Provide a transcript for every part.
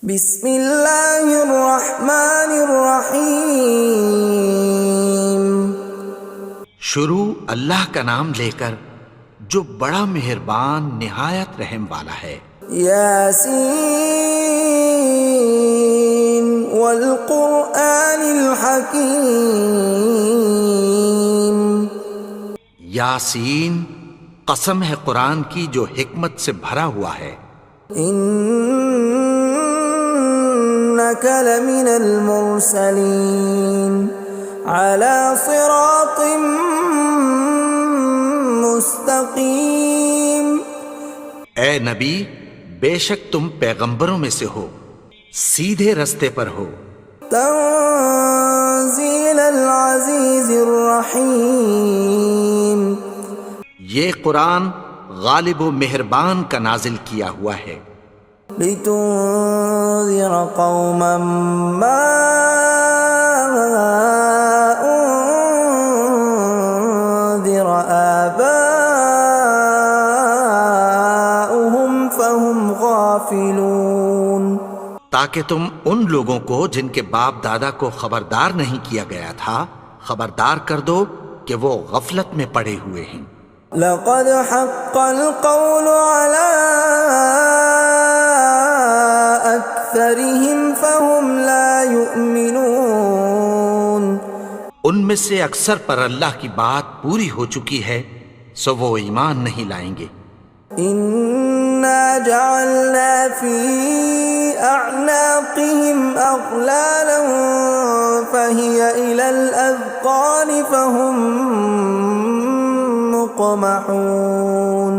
بسم اللہ الرحمن الرحیم۔ شروع اللہ کا نام لے کر جو بڑا مہربان نہایت رحم والا ہے۔ یاسین والقرآن الحکیم۔ یاسین، قسم ہے قرآن کی جو حکمت سے بھرا ہوا ہے۔ انک لمن المرسلین علی صراط مستقیم۔ اے نبی، بے شک تم پیغمبروں میں سے ہو، سیدھے رستے پر ہو۔ تنزیل العزیز الرحیم۔ یہ قرآن غالب و مہربان کا نازل کیا ہوا ہے۔ لتنذر قوما ما انذر آباؤهم فهم غافلون۔ تاکہ تم ان لوگوں کو جن کے باپ دادا کو خبردار نہیں کیا گیا تھا خبردار کر دو کہ وہ غفلت میں پڑے ہوئے ہیں۔ لقد حق القول على أكثرهم فهم لا يؤمنون۔ ان میں سے اکثر پر اللہ کی بات پوری ہو چکی ہے سو وہ ایمان نہیں لائیں گے۔ إنا جعلنا في أعناقهم أغلالا فهي إلى الأذقان فهم مقمحون۔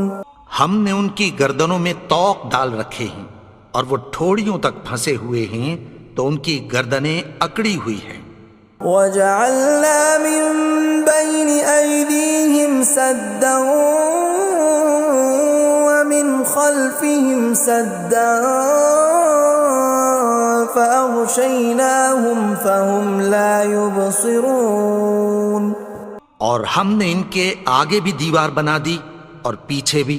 ہم نے ان کی گردنوں میں طوق ڈال رکھے ہیں اور وہ ٹھوڑیوں تک پھنسے ہوئے ہیں تو ان کی گردنیں اکڑی ہوئی ہیں۔ وَجَعَلْنَا مِن بَيْنِ أَيْدِيهِمْ سَدًّا وَمِنْ خَلْفِهِمْ سَدًّا فَأَغْشَيْنَاهُمْ فَهُمْ لَا يُبْصِرُونَ۔ اور ہم نے ان کے آگے بھی دیوار بنا دی اور پیچھے بھی،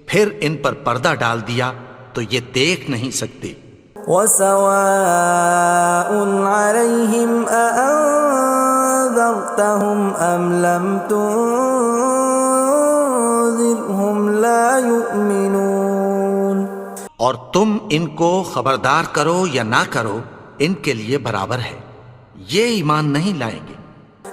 پھر ان پر پردہ ڈال دیا تو یہ دیکھ نہیں سکتے۔ وَسَوَاءٌ عَلَيْهِمْ أَأَنذَرْتَهُمْ أَمْ لَمْ تُنذِرْهُمْ لَا يُؤْمِنُونَ۔ اور تم ان کو خبردار کرو یا نہ کرو ان کے لیے برابر ہے، یہ ایمان نہیں لائیں گے۔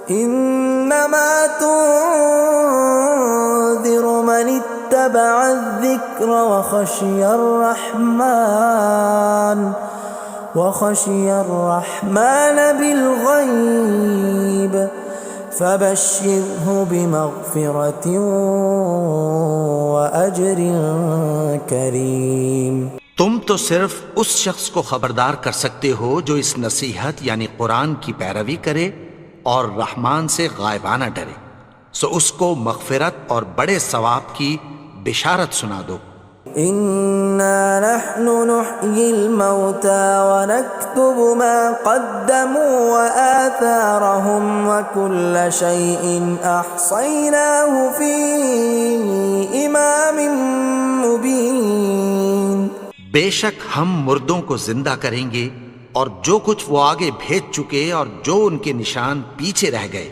انما تنذر من اتبع الذکر وخشی الرحمن بالغیب فبشرہ بمغفرۃ واجر کریم۔ تم تو صرف اس شخص کو خبردار کر سکتے ہو جو اس نصیحت یعنی قرآن کی پیروی کرے اور رحمان سے غائبانہ ڈرے، سو اس کو مغفرت اور بڑے ثواب کی بشارت سنا دو۔ اِنَّا نَحْنُ نُحْيِي الْمَوْتَى وَنَكْتُبُ مَا قَدَّمُوا وَآثَارَهُمْ وَكُلَّ شَيْءٍ أَحْصَيْنَاهُ فِي إِمَامٍ مُبِينٍ۔ بے شک ہم مردوں کو زندہ کریں گے اور جو کچھ وہ آگے بھیج چکے اور جو ان کے نشان پیچھے رہ گئے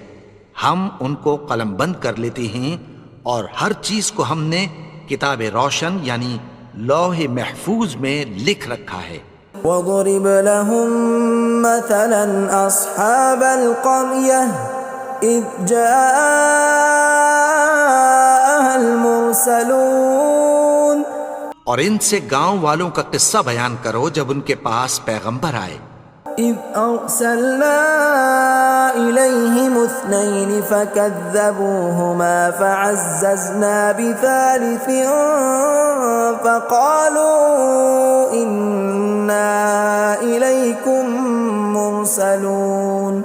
ہم ان کو قلم بند کر لیتے ہیں، اور ہر چیز کو ہم نے کتاب روشن یعنی لوح محفوظ میں لکھ رکھا ہے۔ وَضُرِبْ لَهُم مَّثَلًا أَصْحَابَ الْقَرْيَةِ إِذْ جَاءَهَا الْمُرْسَلُونَ۔ اور ان سے گاؤں والوں کا قصہ بیان کرو جب ان کے پاس پیغمبر آئے۔ إِذْ أَرْسَلْنَا إِلَيْهِمُ اثْنَيْنِ فَكَذَّبُوهُمَا فَعَزَّزْنَا بِثَالِثٍ فَقَالُوا إِنَّا إِلَيْكُمْ مُرْسَلُونَ۔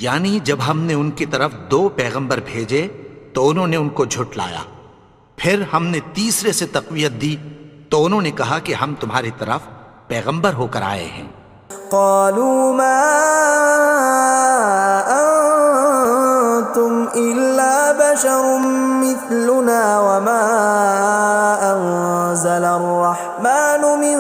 یعنی جب ہم نے ان کی طرف دو پیغمبر بھیجے تو انہوں نے ان کو جھٹلایا، پھر ہم نے تیسرے سے تقویت دی تو انہوں نے کہا کہ ہم تمہاری طرف پیغمبر ہو کر آئے ہیں۔ قالوا ما انتم الا بشر مثلنا وما انزل الرحمن من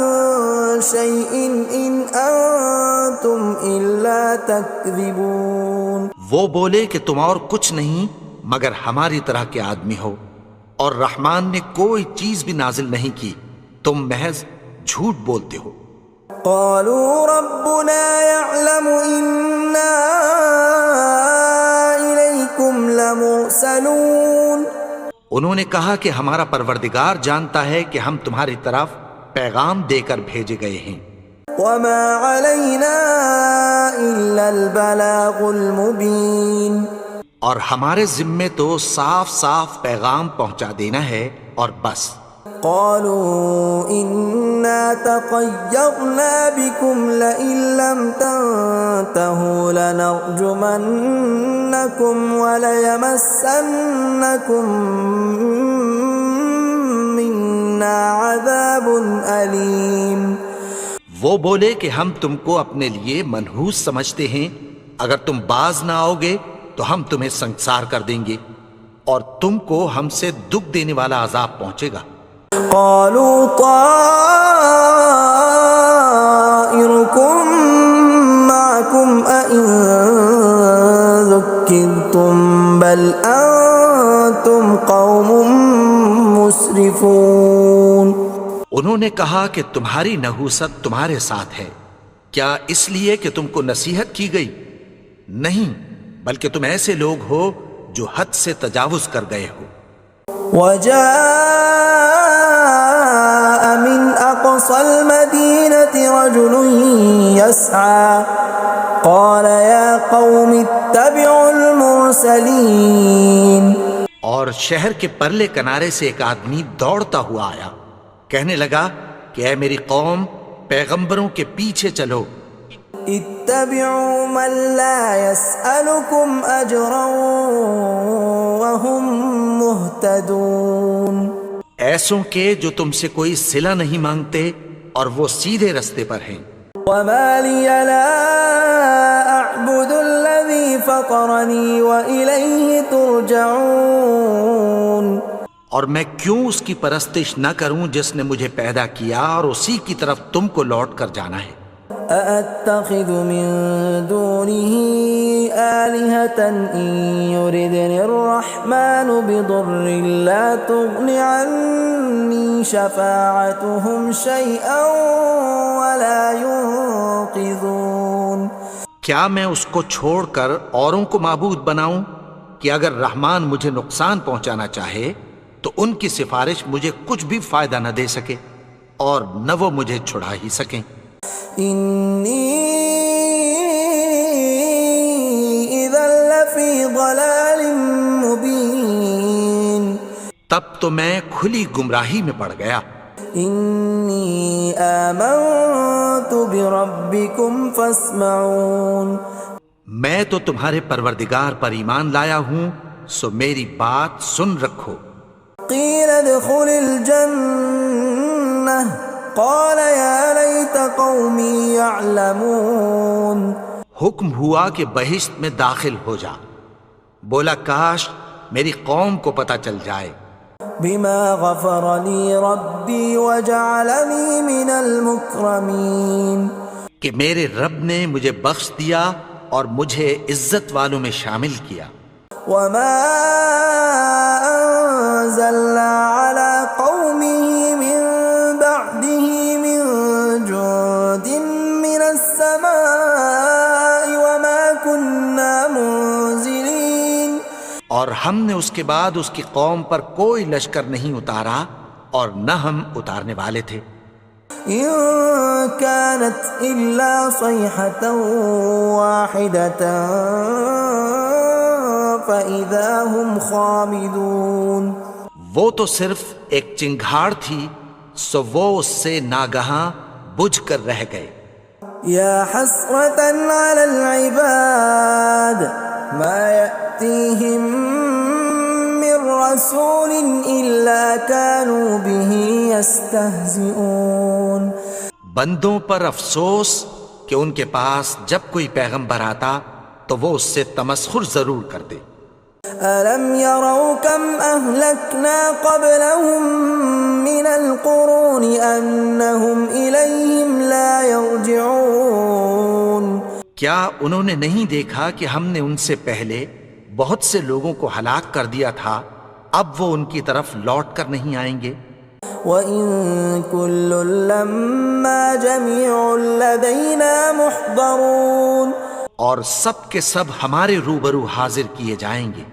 شيء إن أنتم إلا تكذبون. وہ بولے کہ تم اور کچھ نہیں مگر ہماری طرح کے آدمی ہو، اور رحمان نے کوئی چیز بھی نازل نہیں کی، تم محض جھوٹ بولتے ہو. قالوا ربنا يعلم إنا إليكم لمرسلون. انہوں نے کہا کہ ہمارا پروردگار جانتا ہے کہ ہم تمہاری طرف پیغام دے کر بھیجے گئے ہیں. وما علينا إلا البلاغ المبين. اور ہمارے ذمے تو صاف صاف پیغام پہنچا دینا ہے اور بس. قالوا إنا تطيرنا بكم لئن لم تنتهوا لنرجمنكم وليمسنكم منا عذاب أليم. وہ بولے کہ ہم تم کو اپنے لیے منحوس سمجھتے ہیں، اگر تم باز نہ آؤ گے تو ہم تمہیں سنسار کر دیں گے اور تم کو ہم سے دکھ دینے والا عذاب پہنچے گا. قالوا طائركم معكم أئن ذكرتم بل أنتم قوم مسرفون. انہوں نے کہا کہ تمہاری نحوست تمہارے ساتھ ہے، کیا اس لیے کہ تم کو نصیحت کی گئی؟ نہیں، بلکہ تم ایسے لوگ ہو جو حد سے تجاوز کر گئے ہو. وجاء من أقصى المدينة رجل يسعى قال يا قوم اتبعوا المرسلين. اور شہر کے پرلے کنارے سے ایک آدمی دوڑتا ہوا آیا، کہنے لگا کہ اے میری قوم، پیغمبروں کے پیچھے چلو. اتبعوا من لا يسألكم أجرا وهم مهتدون. ایسوں کے جو تم سے کوئی صلہ نہیں مانگتے اور وہ سیدھے رستے پر ہیں. وما لي لا أعبد الذي فطرني وإليه ترجعون. اور میں کیوں اس کی پرستش نہ کروں جس نے مجھے پیدا کیا اور اسی کی طرف تم کو لوٹ کر جانا ہے. أأتخذ من دونه آلهة إن يردني الرحمن بضر لا تغن عني شفاعتهم شيئا ولا ينقذون. کیا میں اس کو چھوڑ کر اوروں کو معبود بناؤں کہ اگر رحمان مجھے نقصان پہنچانا چاہے تو ان کی سفارش مجھے کچھ بھی فائدہ نہ دے سکے اور نہ وہ مجھے چھڑا ہی سکیں. إني إذا لفي ضلال مبين. تب تو میں کھلی گمراہی میں پڑ گیا. إني آمنت بربكم فاسمعون. میں تو تمہارے پروردگار پر ایمان لایا ہوں، سو میری بات سن رکھو. قيل ادخل الجنة قال يا ليت قومي يعلمون. حکم ہوا کہ بہشت میں داخل ہو جا. بولا کاش میری قوم کو پتہ چل جائے. بما غفر لي ربي وجعلني من المكرمين. کہ میرے رب نے مجھے بخش دیا اور مجھے عزت والوں میں شامل کیا. وما أنزلنا على قومه من بعده من جند من السماء وما كنا منزلين. اور ہم نے اس کے بعد اس کی قوم پر کوئی لشکر نہیں اتارا اور نہ ہم اتارنے والے تھے. إن كانت إلا صيحة واحدة فإذا هم خامدون. وہ تو صرف ایک چنگھاڑ تھی، سو وہ اس سے ناگہاں بجھ کر رہ گئے. يا حسرة على العباد ما يأتيهم من رسول إلا كانوا به يستهزئون. بندوں پر افسوس کہ ان کے پاس جب کوئی پیغمبر آتا تو وہ اس سے تمسخر ضرور کرتے. أَلَمْ يَرَوْا كَمْ أَهْلَكْنَا قَبْلَهُمْ مِنَ الْقُرُونِ أَنَّهُمْ إِلَيْهِمْ لَا يَرْجِعُونَ کیا انہوں نے نہیں دیکھا کہ ہم نے ان سے پہلے بہت سے لوگوں کو ہلاک کر دیا تھا، اب وہ ان کی طرف لوٹ کر نہیں آئیں گے؟ وَإِن كُلٌّ لَّمَّا جَمِيعٌ لَّدَيْنَا مُحْضَرُونَ اور سب کے سب ہمارے روبرو حاضر کیے جائیں گے۔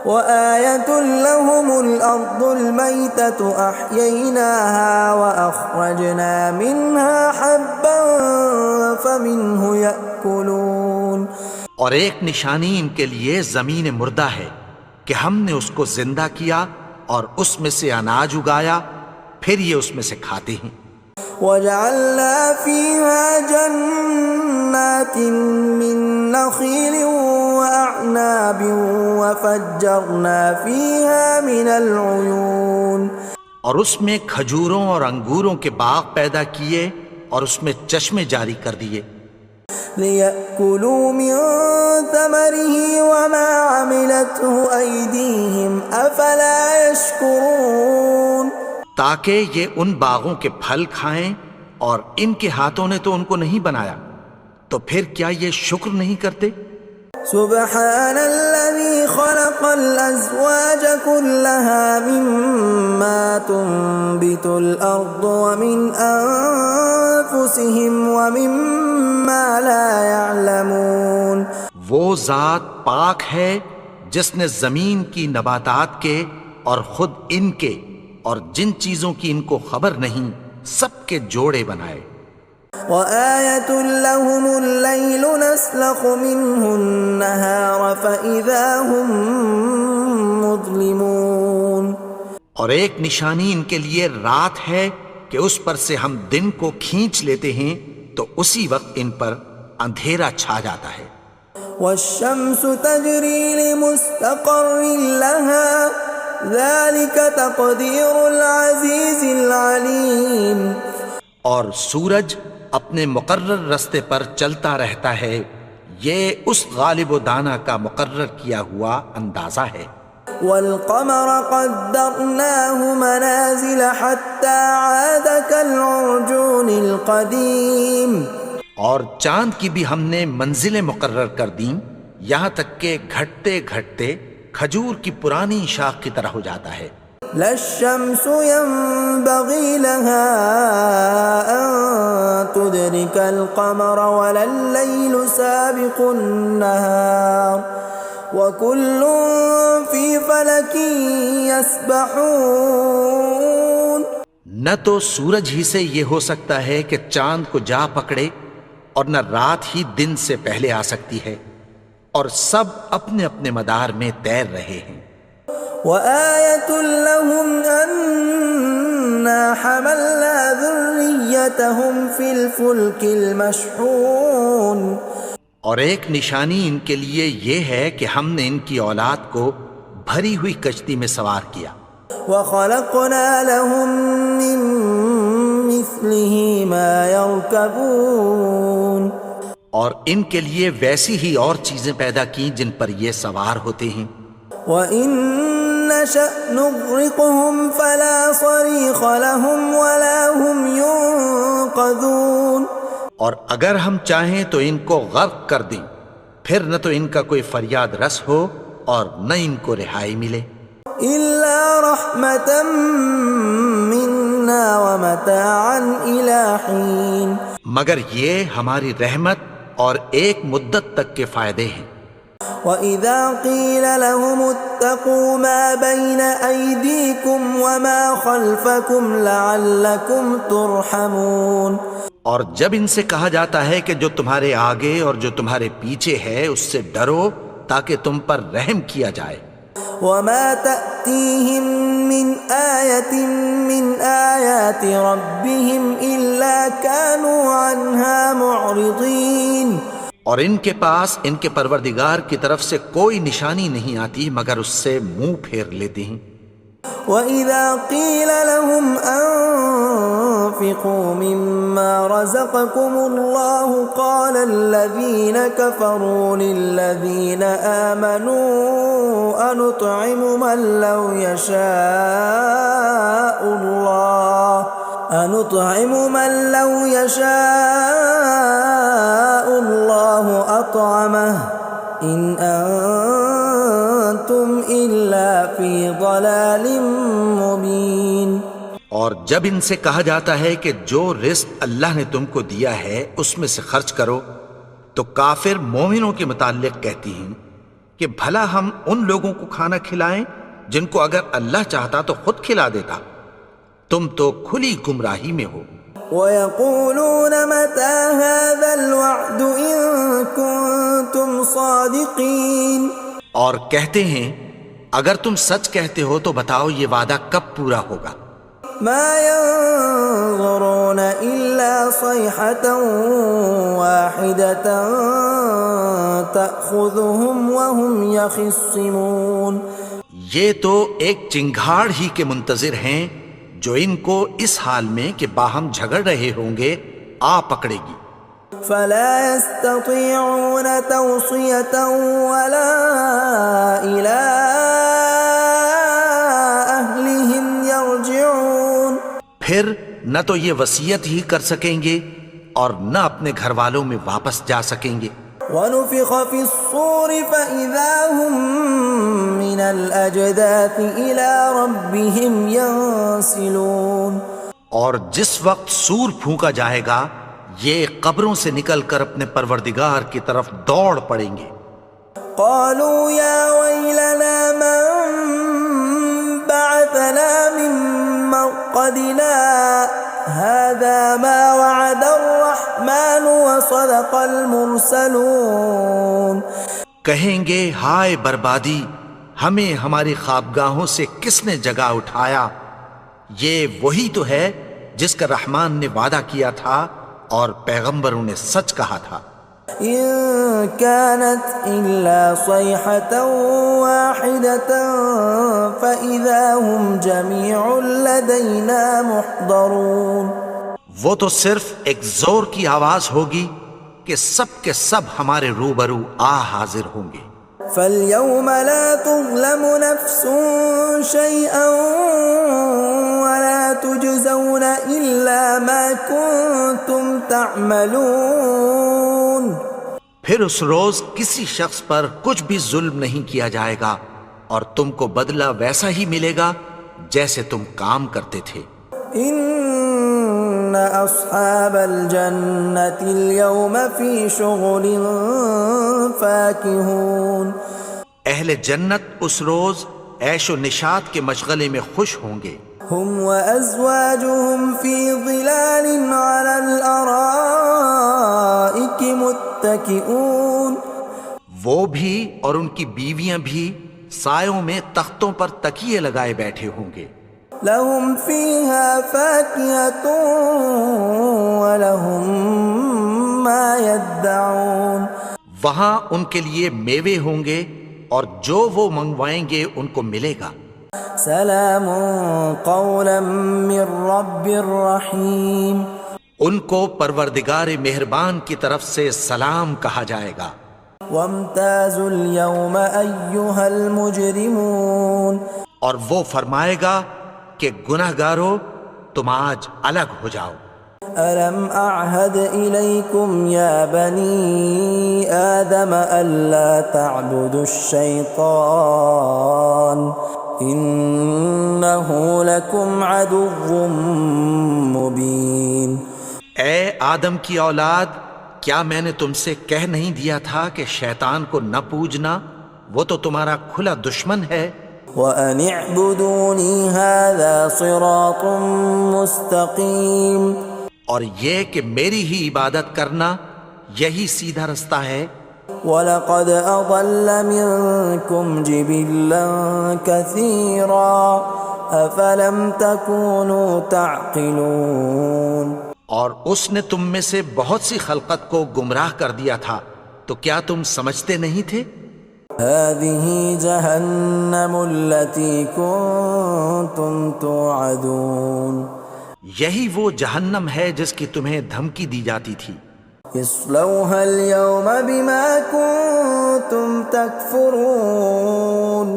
وَآيَةٌ لَّهُمُ الْأَرْضُ الْمَيْتَةُ أَحْيَيْنَاهَا وَأَخْرَجْنَا مِنْهَا حَبًّا فَمِنْهُ يَأْكُلُونَ اور ایک نشانی ان کے لیے زمین مردہ ہے کہ ہم نے اس کو زندہ کیا اور اس میں سے اناج اگایا، پھر یہ اس میں سے کھاتے ہیں۔ وَجَعَلْنَا فِيهَا جَنَّاتٍ مِّن نَّخِيلٍ وَأَعْنَابٍ وَفَجَّرْنَا فِيهَا مِنَ الْعُيُونِ اور اس میں کھجوروں اور انگوروں کے باغ پیدا کیے اور اس میں چشمے جاری کر دیے، لِيَأْكُلُوا مِن ثَمَرِهِ وَمَا عَمِلَتْهُ أَيْدِيهِمْ أَفَلَا يَشْكُرُونَ تاکہ یہ ان باغوں کے پھل کھائیں، اور ان کے ہاتھوں نے تو ان کو نہیں بنایا، تو پھر کیا یہ شکر نہیں کرتے؟ سبحان الذي خلق الأزواج كلها مما تنبت الأرض ومن أنفسهم ومما لا يعلمون وہ ذات پاک ہے جس نے زمین کی نباتات کے اور خود ان کے اور جن چیزوں کی ان کو خبر نہیں سب کے جوڑے بنائے۔ وَآيَةٌ لَّهُمُ اللَّيْلُ نَسْلَخُ مِنْهُ النَّهَارَ فَإِذَا هُمْ مُظْلِمُونَ اور ایک نشانی ان کے لیے رات ہے کہ اس پر سے ہم دن کو کھینچ لیتے ہیں تو اسی وقت ان پر اندھیرا چھا جاتا ہے۔ وَالشَّمْسُ تَجْرِي لِمُسْتَقَرٍّ لَّهَا ذَلِكَ تَقْدِيرُ الْعَزِيزِ الْعَلِيمِ اور سورج اپنے مقرر رستے پر چلتا رہتا ہے، یہ اس غالب و دانا کا مقرر کیا ہوا اندازہ ہے۔ وَالْقَمَرَ قَدَّرْنَاهُ مَنَازِلَ حَتَّى عَادَ كَالْعُرْجُونِ الْقَدِيمِ اور چاند کی بھی ہم نے منزلیں مقرر کر دیں، یہاں تک کہ گھٹتے گھٹتے کھجور کی پرانی شاخ کی طرح ہو جاتا ہے۔ لا الشمس ينبغي لها أن تدرك القمر ولا الليل سابق النهار وكل في فلك يسبحون نہ تو سورج ہی سے یہ ہو سکتا ہے کہ چاند کو جا پکڑے، اور نہ رات ہی دن سے پہلے آ سکتی ہے، اور سب اپنے اپنے مدار میں تیر رہے ہیں۔ وَآيَةٌ لَّهُمْ أَنَّا حَمَلْنَا ذُرِّيَّتَهُمْ فِي الْفُلْكِ الْمَشْحُونِ اور ایک نشانی ان کے لیے یہ ہے کہ ہم نے ان کی اولاد کو بھری ہوئی کشتی میں سوار کیا۔ وَخَلَقْنَا لَهُم مِّن مِّثْلِهِ مَا يَرْكَبُونَ اور ان کے لیے ویسی ہی اور چیزیں پیدا کی جن پر یہ سوار ہوتے ہیں۔ وَإِن نَّشَأْ نُغْرِقْهُمْ فَلَا صَرِيخَ لَهُمْ وَلَا هُمْ يُنقَذُونَ اور اگر ہم چاہیں تو ان کو غرق کر دیں، پھر نہ تو ان کا کوئی فریاد رس ہو اور نہ ان کو رہائی ملے۔ إِلَّا رَحْمَةً مِّنَّا وَمَتَاعًا إِلَىٰ حِينٍ مگر یہ ہماری رحمت اور ایک مدت تک کے فائدے ہیں۔ وَإِذَا قِيلَ لَهُمُ اتَّقُوا مَا بَيْنَ أَيْدِيكُمْ وَمَا خَلْفَكُمْ لَعَلَّكُمْ تُرْحَمُونَ اور جب ان سے کہا جاتا ہے کہ جو تمہارے آگے اور جو تمہارے پیچھے ہے اس سے ڈرو تاکہ تم پر رحم کیا جائے۔ وَمَا تَأْتِيهِم مِّنْ آيَةٍ مِّنْ آيَاتِ رَبِّهِمْ إِلَّا كَانُوا عَنْهَا مُعْرِضِينَ اور ان کے پاس ان کے پروردگار کی طرف سے کوئی نشانی نہیں آتی مگر اس سے منہ پھیر لیتے ہیں۔ وَإِذَا قِيلَ لَهُمْ وأنفقوا مما رزقكم الله قال الذين كفروا للذين آمنوا أنطعم من لو يشاء الله أطعمه إن أنتم إلا في ضلال مبين۔ اور جب ان سے کہا جاتا ہے کہ جو رزق اللہ نے تم کو دیا ہے اس میں سے خرچ کرو، تو کافر مومنوں کے متعلق کہتی ہیں کہ بھلا ہم ان لوگوں کو کھانا کھلائیں جن کو اگر اللہ چاہتا تو خود کھلا دیتا، تم تو کھلی گمراہی میں ہو۔ وَيَقُولُونَ مَتَى هَذَا الْوَعْدُ إِن كُنتُمْ صَادِقِينَ، اور کہتے ہیں اگر تم سچ کہتے ہو تو بتاؤ یہ وعدہ کب پورا ہوگا۔ مَا يَنظُرُونَ إِلَّا صَيْحَةً وَاحِدَةً تَأْخُذُهُمْ وَهُمْ يَخِصِّمُونَ، یہ تو ایک چنگھاڑ ہی کے منتظر ہیں جو ان کو اس حال میں کہ باہم جھگڑ رہے ہوں گے آ پکڑے گی۔ فَلَا يَسْتَطِيعُونَ تَوْصِيَةً وَلَا إِلَىٰ أَهْلِهِمْ يَرْجِعُونَ، پھر نہ تو یہ وصیت ہی کر سکیں گے اور نہ اپنے گھر والوں میں واپس جا سکیں گے۔ وَنُفِخَ فِي الصُّورِ فَإِذَا هُم مِّنَ الْأَجْدَاثِ إِلَىٰ رَبِّهِمْ يَنسِلُونَ، اور جس وقت سور پھونکا جائے گا یہ قبروں سے نکل کر اپنے پروردگار کی طرف دوڑ پڑیں گے۔ قالوا يا ويلنا من بعثنا من مرقدنا هذا ما وعد الرحمن وصدق المرسلون، کہیں گے ہائے بربادی، ہمیں ہماری خوابگاہوں سے کس نے جگا اٹھایا، یہ وہی تو ہے جس کا رحمان نے وعدہ کیا تھا اور پیغمبروں نے سچ کہا تھا۔ إن كانت إلا صيحة واحدة فإذا هم جميع لدينا محضرون، وہ تو صرف ایک زور کی آواز ہوگی کہ سب کے سب ہمارے روبرو آ حاضر ہوں گے۔ فاليوم لا تظلم نفس شيئا ولا تجزون إلا ما كنتم تعملون، پھر اس روز کسی شخص پر کچھ بھی ظلم نہیں کیا جائے گا اور تم کو بدلہ ویسا ہی ملے گا جیسے تم کام کرتے تھے۔ ان اصحاب الجنة اليوم في شغل فاكهون، اہل جنت اس روز عیش و نشاط کے مشغلے میں خوش ہوں گے۔ هم وازواجهم في ظلال على الارائك متكئون، وہ بھی اور ان کی بیویاں بھی سایوں میں تختوں پر تکیے لگائے بیٹھے ہوں گے۔ لهم فيها فاكهة ولهم ما يدعون، وہاں ان کے لیے میوے ہوں گے اور جو وہ منگوائیں گے ان کو ملے گا۔ سلام قولا من رب رحیم، ان کو پروردگار مہربان کی طرف سے سلام کہا جائے گا۔ وامتازوا اليوم ایھا المجرمون، اور وہ فرمائے گا کہ گنہگارو تم آج الگ ہو جاؤ۔ ألم أعهد إليكم يا بني آدم ألا تعبدوا الشيطان إنه لكم عدو مبين، اے آدم کی اولاد، کیا میں نے تم سے کہہ نہیں دیا تھا کہ شیطان کو نہ پوجنا، وہ تو تمہارا کھلا دشمن ہے۔ وَأَنِ اعْبُدُونِي هَذَا صِرَاطٌ مُسْتَقِيمٌ، اور یہ کہ میری ہی عبادت کرنا یہی سیدھا رستہ ہے۔ وَلَقَدْ أَضَلَّ مِنْكُمْ جِبِلًّا كَثِيرًا أَفَلَمْ تَكُونُوا تَعْقِلُونَ، اور اس نے تم میں سے بہت سی خلقت کو گمراہ کر دیا تھا، تو کیا تم سمجھتے نہیں تھے؟ هَذِهِ جَهَنَّمُ الَّتِي كُنْتُمْ تُوعَدُونَ، یہی وہ جہنم ہے جس کی تمہیں دھمکی دی جاتی تھی. اصلوها اليوم بما كنتم تكفرون.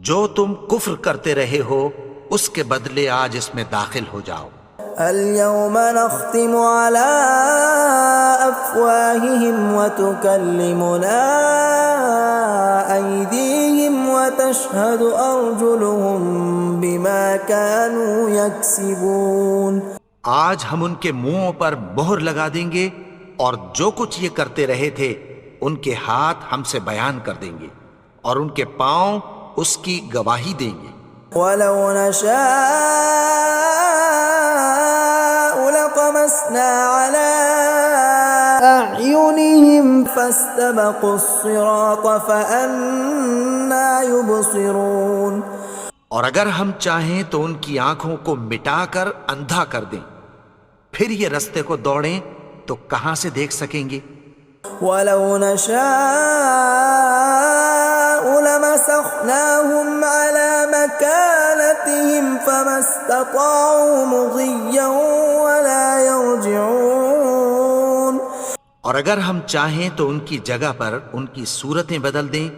جو تم کفر کرتے رہے ہو اس کے بدلے آج اس میں داخل ہو جاؤ. اليوم نختم على أفواههم وتكلمنا أيديهم وتشهد أرجلهم بما كانوا يكسبون. آج ہم ان کے منہوں پر مہر لگا دیں گے اور جو کچھ یہ کرتے رہے تھے ان کے ہاتھ ہم سے بیان کر دیں گے اور ان کے پاؤں اس کی گواہی دیں گے. ولو نشاء لطمسنا على أعينهم فاستبقوا الصراط فأنى يبصرون. اور اگر ہم چاہیں تو ان کی آنکھوں کو مٹا کر اندھا کر دیں، پھر یہ رستے کو دوڑیں تو کہاں سے دیکھ سکیں گے. ولو نشاء لمسخناهم على مكانتهم فما استطاعوا مضيا ولا يرجعون. اور اگر ہم چاہیں تو ان کی جگہ پر ان کی صورتیں بدل دیں،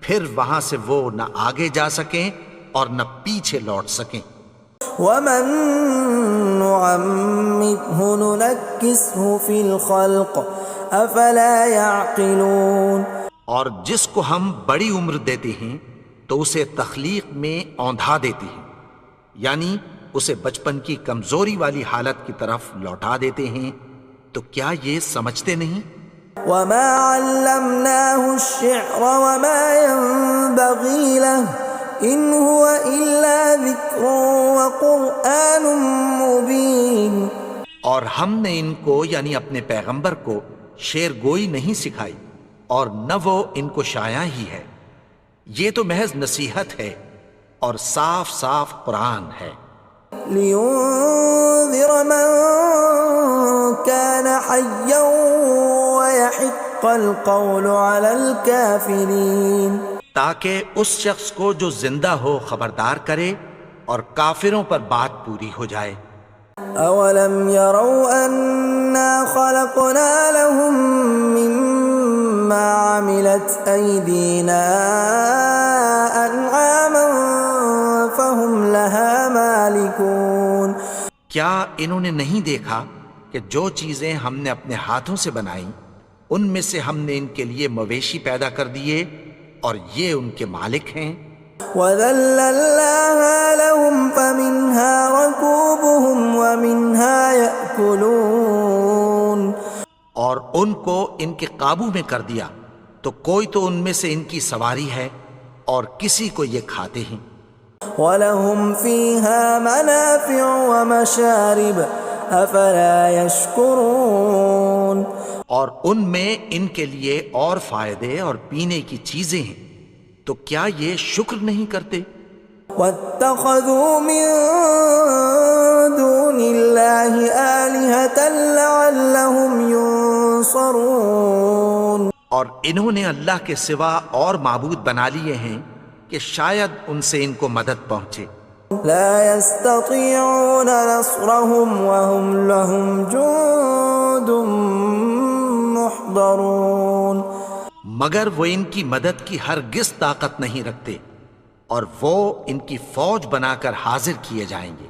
پھر وہاں سے وہ نہ آگے جا سکیں اور نہ پیچھے لوٹ سکیں. ومن نعمره ننكسه في الخلق افلا يعقلون. اور جس کو ہم بڑی عمر دیتے ہیں تو اسے تخلیق میں اوندھا دیتے ہیں، یعنی اسے بچپن کی کمزوری والی حالت کی طرف لوٹا دیتے ہیں. تو کیا یہ سمجھتے نہیں؟ وما علمناه الشعر وما ينبغي له ان هو الا ذکر وقرآن مبین. اور ہم نے ان کو یعنی اپنے پیغمبر کو شعر گوئی نہیں سکھائی اور نہ وہ ان کو شایع ہی ہے، یہ تو محض نصیحت ہے اور صاف صاف قرآن ہے. لينذر من كان حيا ويحق القول على الكافرين. تاکہ اس شخص کو جو زندہ ہو خبردار کرے اور کافروں پر بات پوری ہو جائے. اولم يروا انا خلقنا لهم مما عملت ايدينا انعاما فهم لها مالكون. کیا انہوں نے نہیں دیکھا کہ جو چیزیں ہم نے اپنے ہاتھوں سے بنائیں ان میں سے ہم نے ان کے لیے مویشی پیدا کر دیے اور یہ ان کے مالک ہیں. وَذَلَّلْنَاهَا لَهُمْ فَمِنْهَا رَكُوبُهُمْ وَمِنْهَا يَأْكُلُونَ. اور ان کو ان کے قابو میں کر دیا تو کوئی تو ان میں سے ان کی سواری ہے اور کسی کو یہ کھاتے ہیں. وَلَهُمْ فِيهَا مَنَافِعُ وَمَشَارِبُ أَفَلَا يَشْكُرُونَ. اور ان میں ان کے لیے اور فائدے اور پینے کی چیزیں ہیں، تو کیا یہ شکر نہیں کرتے؟ وَاتَّخَذُوا مِن دُونِ اللَّهِ آلِهَةً لَعَلَّهُمْ يُنصَرُونَ. اور انہوں نے اللہ کے سوا اور معبود بنا لیے ہیں کہ شاید ان سے ان کو مدد پہنچے. لا يستطيعون نصرهم وهم لهم جند محضرون. مگر وہ ان کی مدد کی ہرگز طاقت نہیں رکھتے اور وہ ان کی فوج بنا کر حاضر کیے جائیں گے.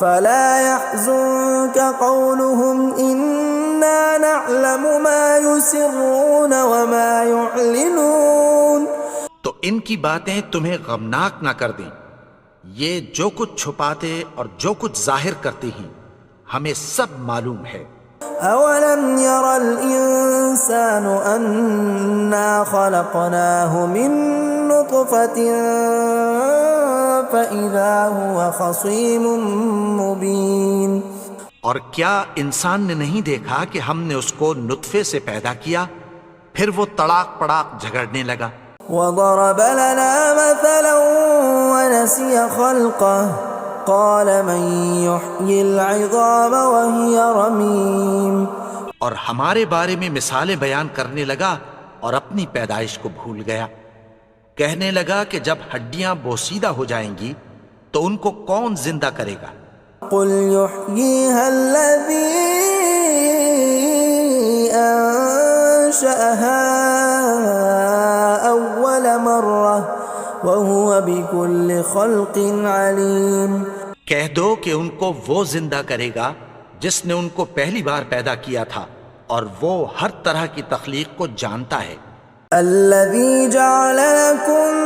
فلا يحزنك قولهم إنا نعلم ما يسرون وما يعلنون. تو ان کی باتیں تمہیں غمناک نہ کر دیں، یہ جو کچھ چھپاتے اور جو کچھ ظاہر کرتے ہیں ہمیں سب معلوم ہے. أولم ير الإنسان أنا خلقناه من نطفة فإذا هو خصيم مبين. اور کیا انسان نے نہیں دیکھا کہ ہم نے اس کو نطفے سے پیدا کیا پھر وہ تڑاک پڑاک جھگڑنے لگا. وضرب لنا مثلا ونسي خلقه قال من يحيي العظام وهي رميم. اور ہمارے بارے میں مثالیں بیان کرنے لگا اور اپنی پیدائش کو بھول گیا. کہنے لگا کہ جب ہڈیاں بوسیدہ ہو جائیں گی تو ان کو کون زندہ کرے گا قل يحييها الذي أنشأها أول مرة وهو بكل خلق عليم۔ کہہ دو کہ ان کو وہ زندہ کرے گا جس نے ان کو پہلی بار پیدا کیا تھا، اور وہ ہر طرح کی تخلیق کو جانتا ہے۔ الذي جعل لكم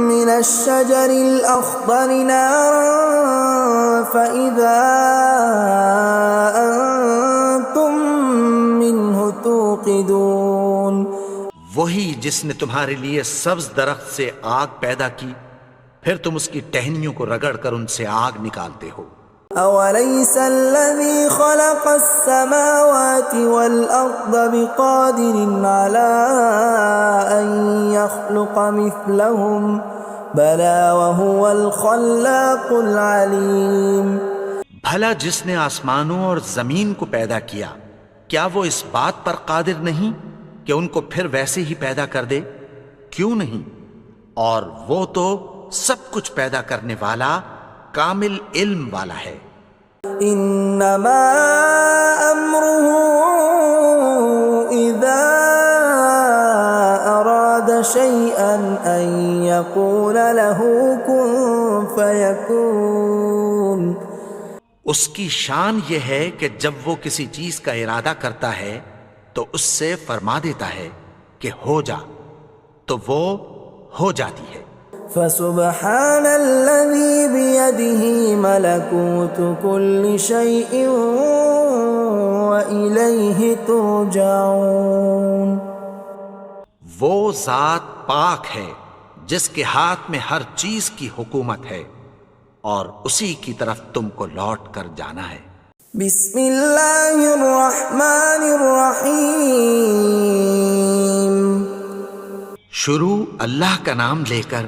من الشجر الأخضر نارا فإذا أنتم منه توقدون۔ وہی جس نے تمہارے لیے سبز درخت سے آگ پیدا کی، پھر تم اس کی ٹہنیوں کو رگڑ کر ان سے آگ نکالتے ہو۔ أوليس الذي خلق السماوات والأرض بقادر على أن يخلق مثلهم بلى وهو الخلاق العليم۔ بھلا جس نے آسمانوں اور زمین کو پیدا کیا، کیا وہ اس بات پر قادر نہیں کہ ان کو پھر ویسے ہی پیدا کر دے؟ کیوں نہیں؟ اور وہ تو سب کچھ پیدا کرنے والا، کامل علم والا ہے۔ انما امره اذا اراد شيئا ان يقول له كن فيكون۔ اس کی شان یہ ہے کہ جب وہ کسی چیز کا ارادہ کرتا ہے تو اس سے فرما دیتا ہے کہ ہو جا، تو وہ ہو جاتی ہے۔ فسبحان الذي بيده ملكوت كل شيء وإليه ترجعون۔ وہ ذات پاک ہے جس کے ہاتھ میں ہر چیز کی حکومت ہے، اور اسی کی طرف تم کو لوٹ کر جانا ہے۔ بسم اللہ الرحمن الرحیم۔ شروع اللہ کا نام لے کر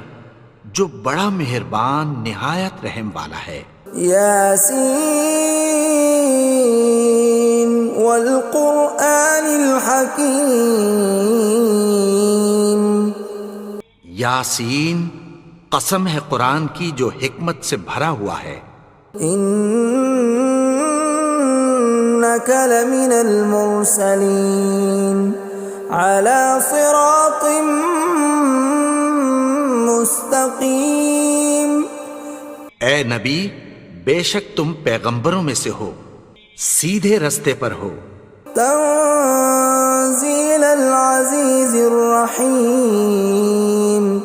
جو بڑا مہربان نہایت رحم والا ہے۔ یاسین والقرآن الحکیم۔ یاسین، قسم ہے قرآن کی جو حکمت سے بھرا ہوا ہے۔ انک لمن المرسلین علی صراط مستقیم۔ اے نبی، بے شک تم پیغمبروں میں سے ہو، سیدھے رستے پر ہو۔ تنزیل العزیز الرحیم۔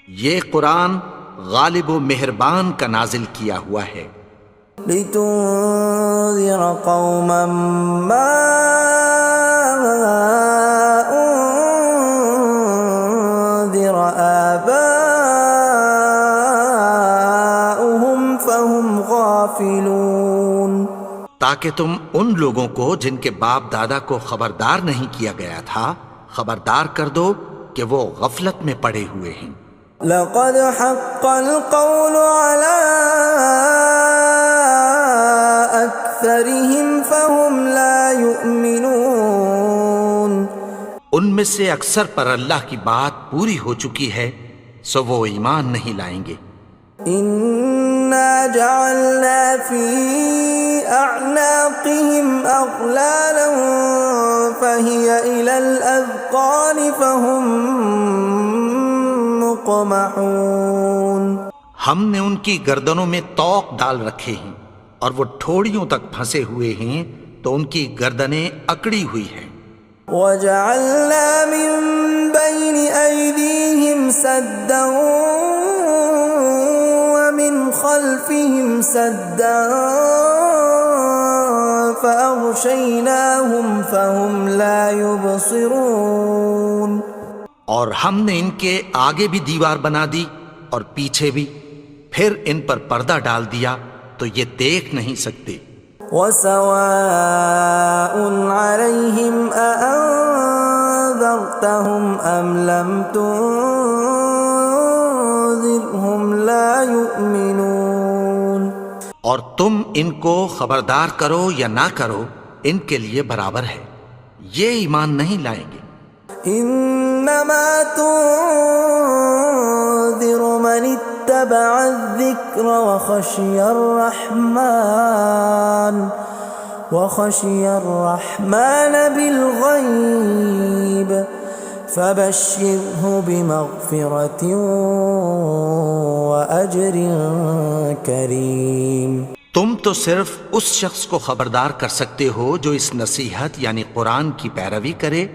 یہ قرآن غالب و مہربان کا نازل کیا ہوا ہے۔ لتنذر قوما ما انذر آباؤهم فهم غافلون۔ تاکہ تم ان لوگوں کو جن کے باپ دادا کو خبردار نہیں کیا گیا تھا خبردار کر دو کہ وہ غفلت میں پڑے ہوئے ہیں۔ لقد حق القول على أكثرهم فهم لا يؤمنون۔ ان میں سے اکثر پر اللہ کی بات پوری ہو چکی ہے، سو وہ ایمان نہیں لائیں گے۔ إنا جعلنا في أعناقهم أغلالا فهي إلى الأذقان فهم مقمحون۔ ہم نے ان کی گردنوں میں طوق ڈال رکھے ہیں اور وہ ٹھوڑیوں تک پھنسے ہوئے ہیں، تو ان کی گردنیں اکڑی ہوئی ہیں۔ وجعلنا من بين أيديهم سدا ومن خلفهم سدا فأغشيناهم فهم لا يبصرون۔ اور ہم نے ان کے آگے بھی دیوار بنا دی اور پیچھے بھی، پھر ان پر پردہ ڈال دیا تو یہ دیکھ نہیں سکتے۔ وسواء عليهم أأنذرتهم أم لم تنذرهم لا يؤمنون۔ اور تم ان کو خبردار کرو یا نہ کرو، ان کے لیے برابر ہے، یہ ایمان نہیں لائیں گے۔ إنما تنذر من اتبع الذكر وخشي الرحمن بالغيب فبشره بمغفرة وأجر كريم۔ تم تو صرف اس شخص کو خبردار کر سکتے ہو جو اس نصیحت یعنی قرآن کی پیروی کرے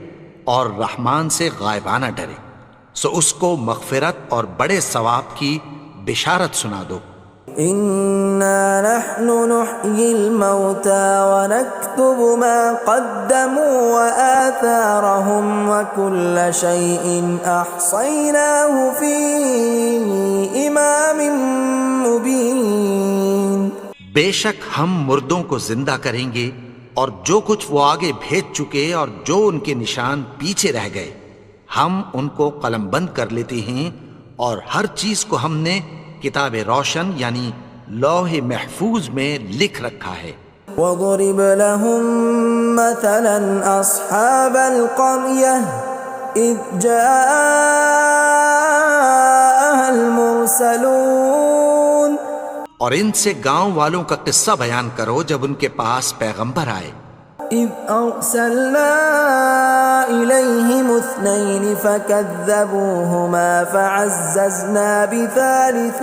اور رحمان سے غائبانہ ڈرے، سو اس کو مغفرت اور بڑے ثواب کی بشارت سنا دو۔ إنا نحن نحيي الموتى ونكتب ما قدموا وآثارهم وكل شيء أحصيناه في إمام مبين۔ بے شک ہم مردوں کو زندہ کریں گے اور جو کچھ وہ آگے بھیج چکے اور جو ان کے نشان پیچھے رہ گئے ہم ان کو قلم بند کر لیتے ہیں، اور ہر چیز کو ہم نے کتاب روشن یعنی لوح محفوظ میں لکھ رکھا ہے۔ وَضْرِبْ لَهُمْ مَثَلًا أَصْحَابَ الْقَرْيَةِ إِذْ جَاءَهَا الْمُرْسَلُونَ، اور ان سے گاؤں والوں کا قصہ بیان کرو جب ان کے پاس پیغمبر آئے۔ إِذْ أَرْسَلْنَا إِلَيْهِمُ اثْنَيْنِ فَكَذَّبُوهُمَا فَعَزَّزْنَا بِثَالِثٍ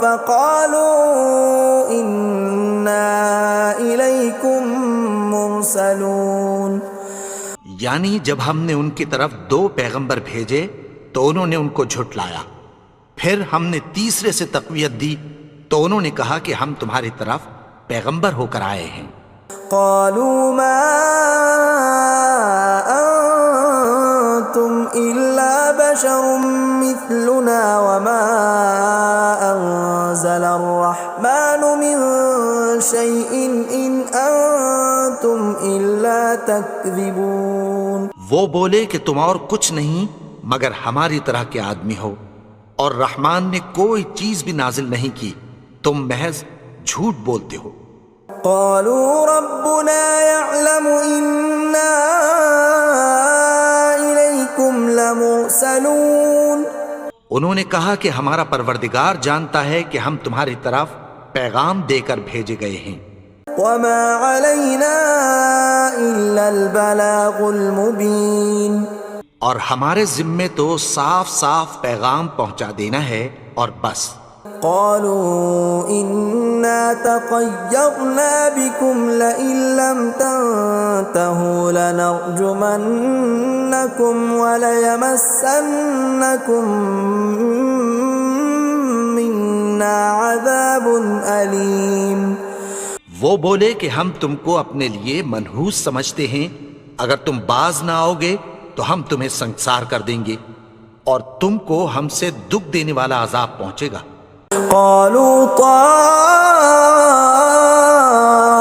فَقَالُوا إِنَّا إِلَيْكُمْ مُرْسَلُونَ۔ یعنی جب ہم نے ان کی طرف 2 پیغمبر بھیجے تو انہوں نے ان کو جھٹلایا، پھر ہم نے تیسرے سے تقویت دی تو انہوں نے کہا کہ ہم تمہاری طرف پیغمبر ہو کر آئے ہیں۔ قالوا ما أنتم إلا بشر مثلنا وما أنزل الرحمن من شيء إن أنتم إلا تكذبون۔ وہ بولے کہ تم اور کچھ نہیں مگر ہماری طرح کے آدمی ہو، اور رحمان نے کوئی چیز بھی نازل نہیں کی، تم محض جھوٹ بولتے ہو۔ قالوا ربنا يعلم إنا إليكم لمرسلون۔ انہوں نے کہا کہ ہمارا پروردگار جانتا ہے کہ ہم تمہاری طرف پیغام دے کر بھیجے گئے ہیں۔ وما علينا إلا البلاغ المبين۔ اور ہمارے ذمے تو صاف صاف پیغام پہنچا دینا ہے اور بس۔ قالوا إنا تطيرنا بكم لئن لم تنتهوا لنرجمنكم وليمسنكم منا عذاب أليم۔ وہ بولے کہ ہم تم کو اپنے لیے منحوس سمجھتے ہیں، اگر تم باز نہ آؤ گے تو ہم تمہیں سنگسار کر دیں گے اور تم کو ہم سے دکھ دینے والا عذاب پہنچے گا۔ قالوا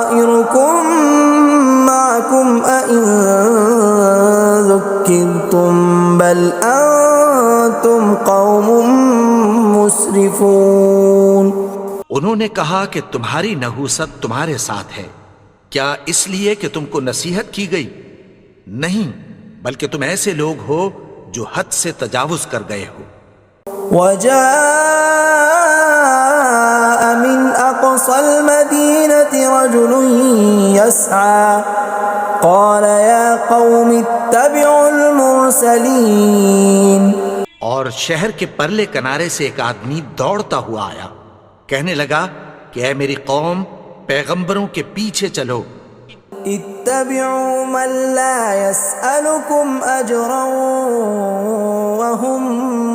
طائركم معكم أئن ذكرتم بل أنتم قوم مسرفون۔ انہوں نے کہا کہ تمہاری نحوست تمہارے ساتھ ہے، کیا اس لیے کہ تم کو نصیحت کی گئی؟ نہیں، بلکہ تم ایسے لوگ ہو جو حد سے تجاوز کر گئے ہو۔ وجاء من أقصى المدينة رجل يسعى قال يا قوم اتبعوا المرسلين۔ اور شہر کے پرلے کنارے سے ایک آدمی دوڑتا ہوا آیا، کہنے لگا کہ اے میری قوم، پیغمبروں کے پیچھے چلو۔ اتبعوا من لا يسألكم أجرا وهم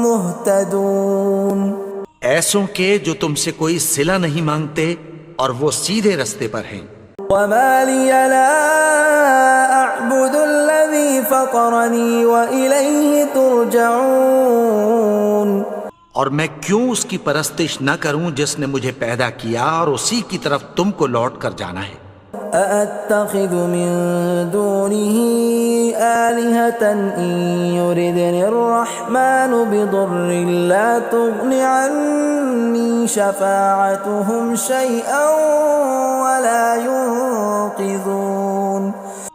مهتدون۔ ایسوں کے جو تم سے کوئی صلہ نہیں مانگتے اور وہ سیدھے رستے پر ہیں۔ وما لي لا أعبد الذي فطرني وإليه ترجعون۔ اور میں کیوں اس کی پرستش نہ کروں جس نے مجھے پیدا کیا اور اسی کی طرف تم کو لوٹ کر جانا ہے۔ أأتخذ من دونه آلهة إن يردني الرحمن بضر لا تغن عني شفاعتهم شيئا ولا ينقذون۔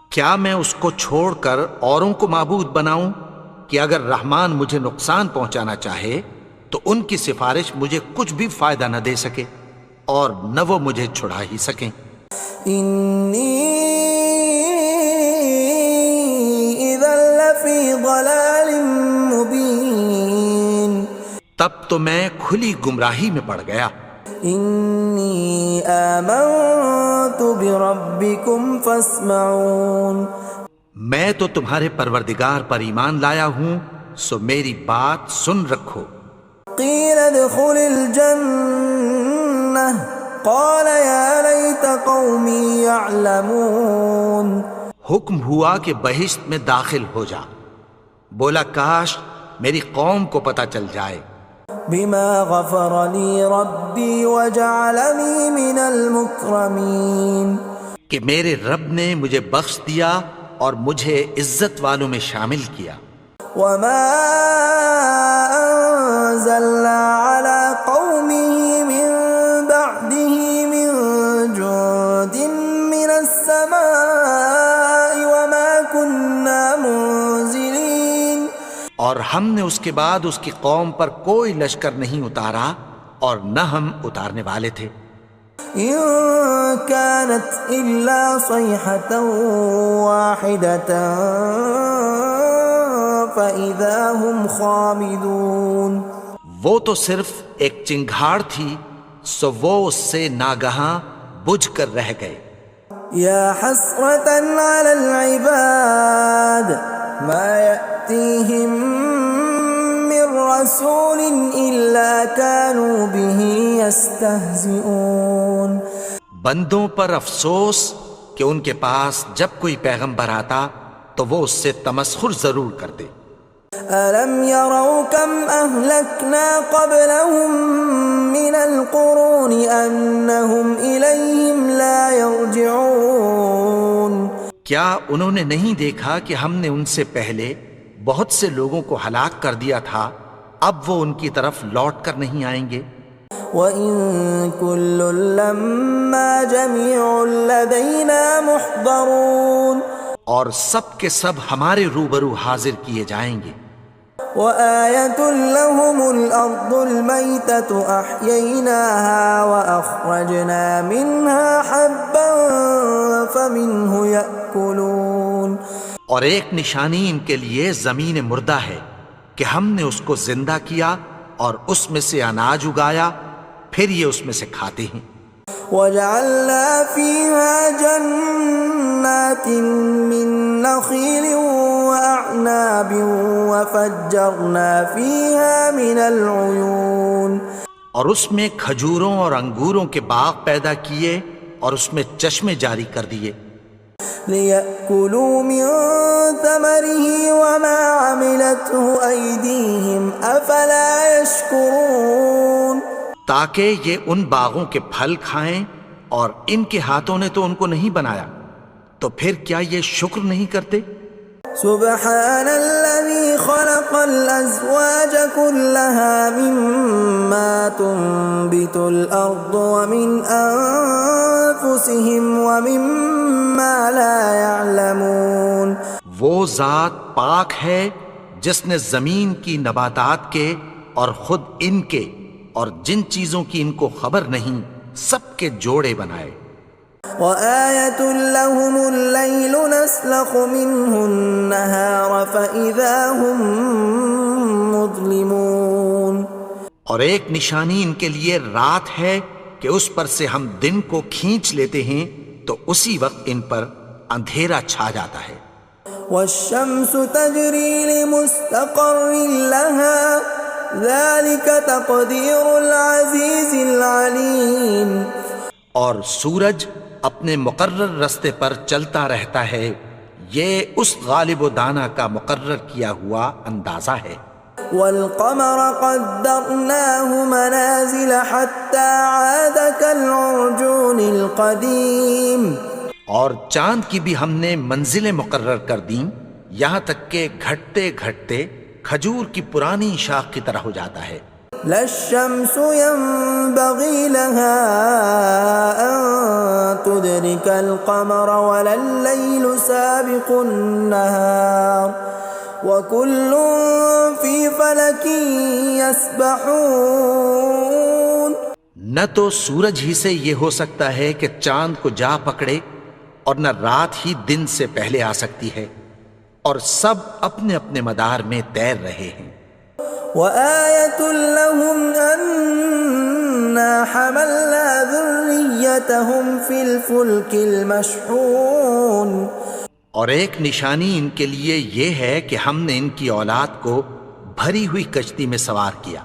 کیا میں اس کو چھوڑ کر اوروں کو معبود بناؤں کہ اگر رحمان مجھے نقصان پہنچانا چاہے تو ان کی سفارش مجھے کچھ بھی فائدہ نہ دے سکے اور نہ وہ مجھے چھڑا ہی سکیں۔ انی اذا لفی ضلال مبین، تب تو میں کھلی گمراہی میں پڑ گیا۔ انی آمنت بربکم فاسمعون، میں تو تمہارے پروردگار پر ایمان لایا ہوں، سو میری بات سن رکھو۔ قیل ادخل الجنہ قال یا لیت قومی یعلمون، حکم ہوا کہ بہشت میں داخل ہو جا، بولا کاش میری قوم کو پتہ چل جائے۔ بما غفر لی ربی وجعلنی من المکرمین، کہ میرے رب نے مجھے بخش دیا اور مجھے عزت والوں میں شامل کیا۔ وما انزلنا على قومه من بعده من جند من السماء وما كنا منزلين، اور ہم نے اس کے بعد اس کی قوم پر کوئی لشکر نہیں اتارا اور نہ ہم اتارنے والے تھے۔ إن كانت إلا صيحة واحدة فإذا هم خامدون، وہ تو صرف ایک چنگھاڑ تھی، سو وہ اس سے ناگہاں بجھ کر رہ گئے۔ يا حسرة على العباد ما يأتيهم من رسول إلا كانوا به يستهزئون، بندوں پر افسوس کہ ان کے پاس جب کوئی پیغمبر آتا تو وہ اس سے تمسخر ضرور کرتے۔ ألم يروا كم أهلكنا قبلهم من القرون أنهم إليهم لا يرجعون، کیا انہوں نے نہیں دیکھا کہ ہم نے ان سے پہلے بہت سے لوگوں کو ہلاک کر دیا تھا، اب وہ ان کی طرف لوٹ کر نہیں آئیں گے؟ وَإِن كُلٌّ لَّمَّا جَمِيعٌ لَّدَيْنَا مُحْضَرُونَ، اور سب کے سب ہمارے روبرو حاضر کیے جائیں گے۔ وَآيَةٌ لَّهُمُ الْأَرْضُ الْمَيْتَةُ أَحْيَيْنَاهَا وَأَخْرَجْنَا مِنْهَا حَبًّا فَمِنْهُ يَأْكُلُونَ، اور ایک نشانی ان کے لیے زمین مردہ ہے کہ ہم نے اس کو زندہ کیا اور اس میں سے اناج اگایا، پھر یہ اس میں سے کھاتے ہیں۔ وَجَعَلْنَا فِيهَا جَنَّاتٍ مِّن نَّخِيلٍ وَأَعْنَابٍ وَفَجَّرْنَا فِيهَا مِنَ الْعُيُونِ، اور اس میں کھجوروں اور انگوروں کے باغ پیدا کیے اور اس میں چشمے جاری کر دیے۔ لِيَأْكُلُوا مِن ثَمَرِهِ وَمَا عَمِلَتْهُ أَيْدِيهِمْ أَفَلَا يَشْكُرُونَ، تاکہ یہ ان باغوں کے پھل کھائیں، اور ان کے ہاتھوں نے تو ان کو نہیں بنایا، تو پھر کیا یہ شکر نہیں کرتے؟ سبحان الذي خلق الأزواج كلها مما تنبت الأرض ومن أنفسهم ومما لا يعلمون، وہ ذات پاک ہے جس نے زمین کی نباتات کے اور خود ان کے اور جن چیزوں کی ان کو خبر نہیں سب کے جوڑے بنائے۔ وآية لهم الليل نسلخ منه النهار فإذا هم مظلمون، اور ایک نشانی ان کے لیے رات ہے کہ اس پر سے ہم دن کو کھینچ لیتے ہیں تو اسی وقت ان پر اندھیرا چھا جاتا ہے۔ والشمس تجري لمستقر لها ذلك تقدير العزيز العليم، اور سورج اپنے مقرر رستے پر چلتا رہتا ہے، یہ اس غالب و دانا کا مقرر کیا ہوا اندازہ ہے۔ والقمر قدرناه منازل حتى عاد كالعرجون القديم، اور چاند کی بھی ہم نے منزلیں مقرر کر دیں، یہاں تک کہ گھٹتے گھٹتے کھجور کی پرانی شاخ کی طرح ہو جاتا ہے۔ لا الشمس ينبغي لها أن تدرك القمر ولا الليل سابق النهار وكل في فلك يسبحون. نہ تو سورج ہی سے یہ ہو سکتا ہے کہ چاند کو جا پکڑے، اور نہ رات ہی دن سے پہلے آ سکتی ہے، اور سب اپنے اپنے مدار میں تیر رہے ہیں. وآية لهم أنا حملنا ذريتهم في الفلك المشحون. اور ایک نشانی ان کے لیے یہ ہے کہ ہم نے ان کی اولاد کو بھری ہوئی کشتی میں سوار کیا.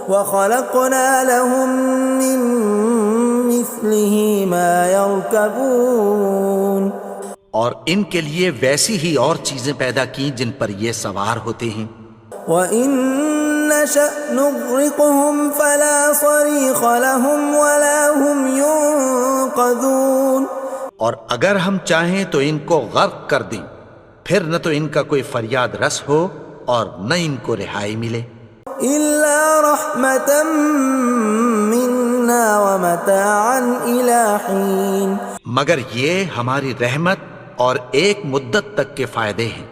وخلقنا لهم من مثله ما يركبون. اور ان کے لیے ویسی ہی اور چیزیں پیدا کی جن پر یہ سوار ہوتے ہیں. وَإِن نَّشَأْ نُغْرِقْهُمْ فَلَا صَرِيخَ لَهُمْ وَلَا هُمْ يُنقَذُونَ. اور اگر ہم چاہیں تو ان کو غرق کر دیں، پھر نہ تو ان کا کوئی فریاد رس ہو اور نہ ان کو رہائی ملے. إِلَّا رَحْمَةً مِّنَّا وَمَتَاعًا إِلَىٰ حِينٍ. مگر یہ ہماری رحمت اور ایک مدت تک کے فائدے ہیں.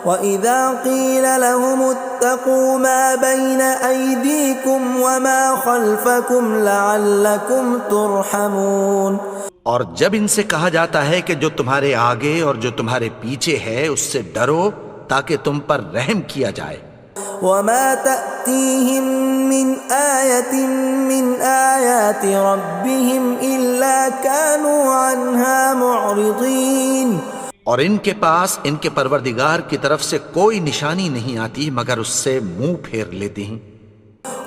وَإِذَا قِيلَ لَهُمُ اتَّقُوا مَا بَيْنَ أَيْدِيكُمْ وَمَا خَلْفَكُمْ لَعَلَّكُمْ تُرْحَمُونَ. اور جب ان سے کہا جاتا ہے کہ جو تمہارے آگے اور جو تمہارے پیچھے ہے اس سے ڈرو تاکہ تم پر رحم کیا جائے. وَمَا تَأْتِيهِم مِّنْ آيَةٍ مِّنْ آيَاتِ رَبِّهِمْ إِلَّا كَانُوا عَنْهَا مُعْرِضِينَ. اور ان کے پاس ان کے پروردگار کی طرف سے کوئی نشانی نہیں آتی مگر اس سے منہ پھیر لیتے ہیں.